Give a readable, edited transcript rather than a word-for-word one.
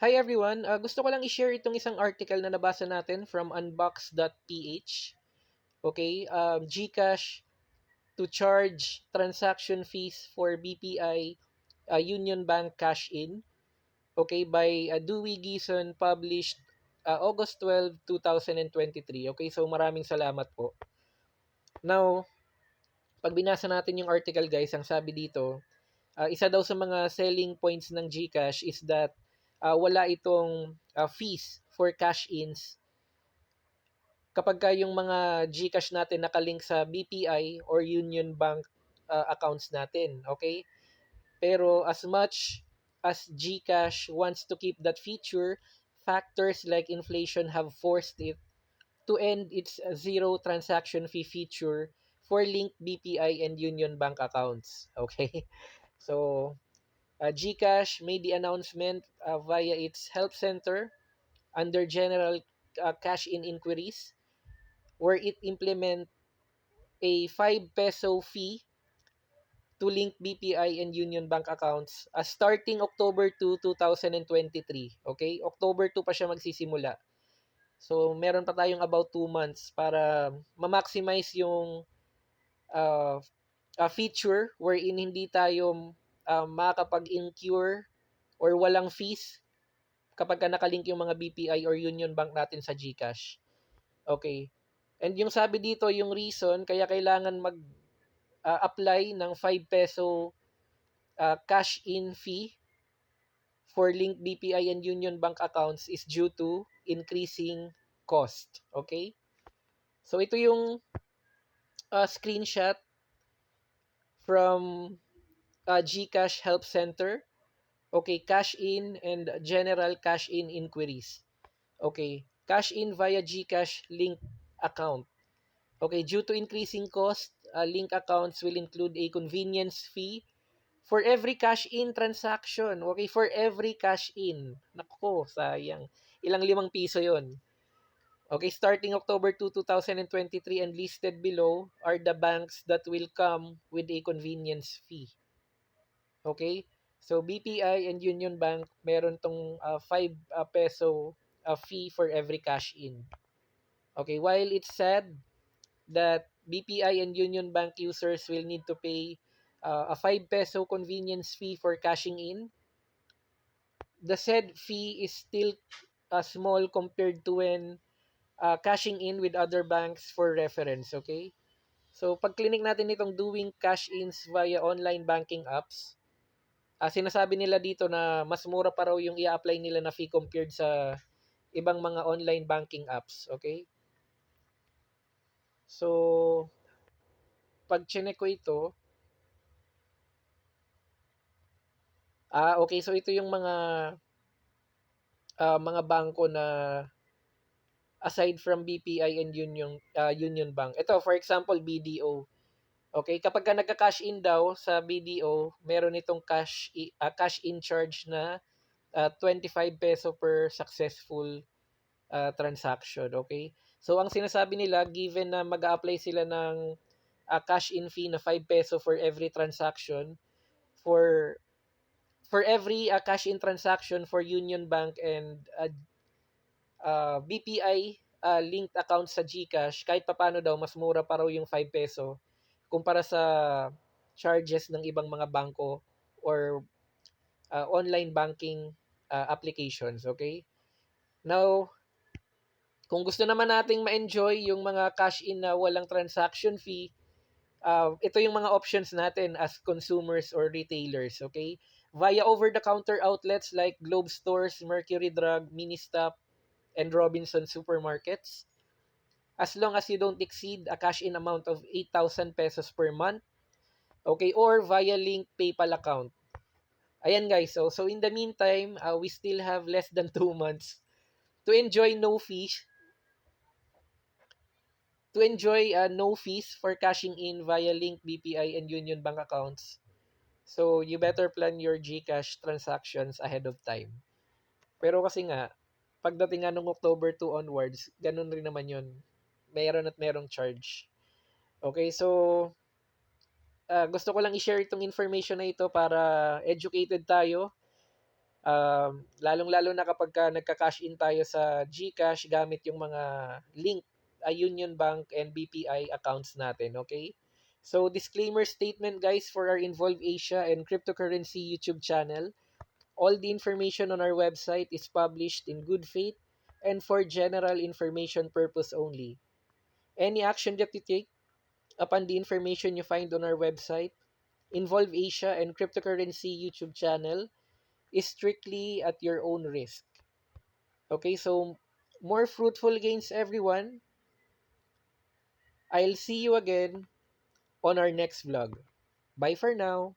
Hi everyone, gusto ko lang i-share itong isang article na nabasa natin from unbox.ph. Okay, GCash to charge transaction fees for BPI Union Bank cash in. Okay, by Dewey Gison, published August 12, 2023. Okay, so maraming salamat po. Now, pag binasa natin yung article guys, ang sabi dito, isa daw sa mga selling points ng GCash is that wala itong fees for cash-ins kapag yung mga GCash natin nakalink sa BPI or Union Bank accounts natin. Okay? Pero as much as GCash wants to keep that feature, factors like inflation have forced it to end its zero transaction fee feature for linked BPI and Union Bank accounts. Okay? So, GCash made the announcement via its help center under general cash-in inquiries where it implement a 5 peso fee to link BPI and Union Bank accounts starting October 2, 2023. Okay? October 2 pa siya magsisimula. So, meron pa tayong about 2 months para ma-maximize yung uh, feature wherein hindi tayo makakapag-incur or walang fees kapag nakalink yung mga BPI or Union Bank natin sa GCash. Okay. And yung sabi dito, yung reason kaya kailangan mag-apply ng 5 peso cash in fee for linked BPI and Union Bank accounts is due to increasing cost. Okay? So ito yung screenshot from GCash Help Center. Okay, cash in and general cash in inquiries. Okay, cash in via GCash link account. Okay, due to increasing cost, link accounts will include a convenience fee for every cash in transaction. Okay, for every cash in. Nako, sayang. Ilang limang piso 'yon. Okay, starting October 2, 2023 and listed below are the banks that will come with a convenience fee. Okay? So BPI and Union Bank meron tong 5 peso fee for every cash in. Okay, while it's said that BPI and Union Bank users will need to pay a 5 peso convenience fee for cashing in, the said fee is still small compared to when cashing in with other banks for reference, okay? So, pag clinic natin itong doing cash-ins via online banking apps, sinasabi nila dito na mas mura pa raw yung i-apply nila na fee compared sa ibang mga online banking apps, okay? So, pag chinek ko ito, okay, so ito yung mga bangko na aside from BPI and Union Bank. Ito, for example, BDO. Okay, kapag ka nagka-cash in daw sa BDO, meron itong cash in charge na 25 peso per successful transaction, okay? So ang sinasabi nila, given na mag-a-apply sila ng cash in fee na 5 peso for every transaction for every cash in transaction for Union Bank and BPI linked account sa GCash, kahit papaano daw mas mura pa raw yung 5 peso kumpara sa charges ng ibang mga bangko or online banking applications, okay? Now, kung gusto naman nating ma-enjoy yung mga cash-in na walang transaction fee, ito yung mga options natin as consumers or retailers, okay? Via over-the-counter outlets like Globe Stores, Mercury Drug, Ministop, and Robinson Supermarkets. As long as you don't exceed a cash-in amount of 8,000 pesos per month, okay? Or via link PayPal account. Ayan guys, so in the meantime, we still have less than 2 months to enjoy no fees for cashing in via link BPI and Union Bank accounts. So you better plan your GCash transactions ahead of time. Pero kasi nga, pagdating nga nung October 2 onwards, ganun rin naman yun. Meron at merong charge. Okay, so gusto ko lang i-share itong information na ito para educated tayo Lalong-lalo na kapag nagka-cash in tayo sa GCash gamit yung mga link Union Bank and BPI accounts natin, okay? So, disclaimer statement guys for our Involve Asia and Cryptocurrency YouTube channel. All the information on our website is published in good faith and for general information purpose only. Any action that you take upon the information you find on our website, Involve Asia and Cryptocurrency YouTube channel is strictly at your own risk. Okay, so more fruitful gains, everyone. I'll see you again on our next vlog. Bye for now.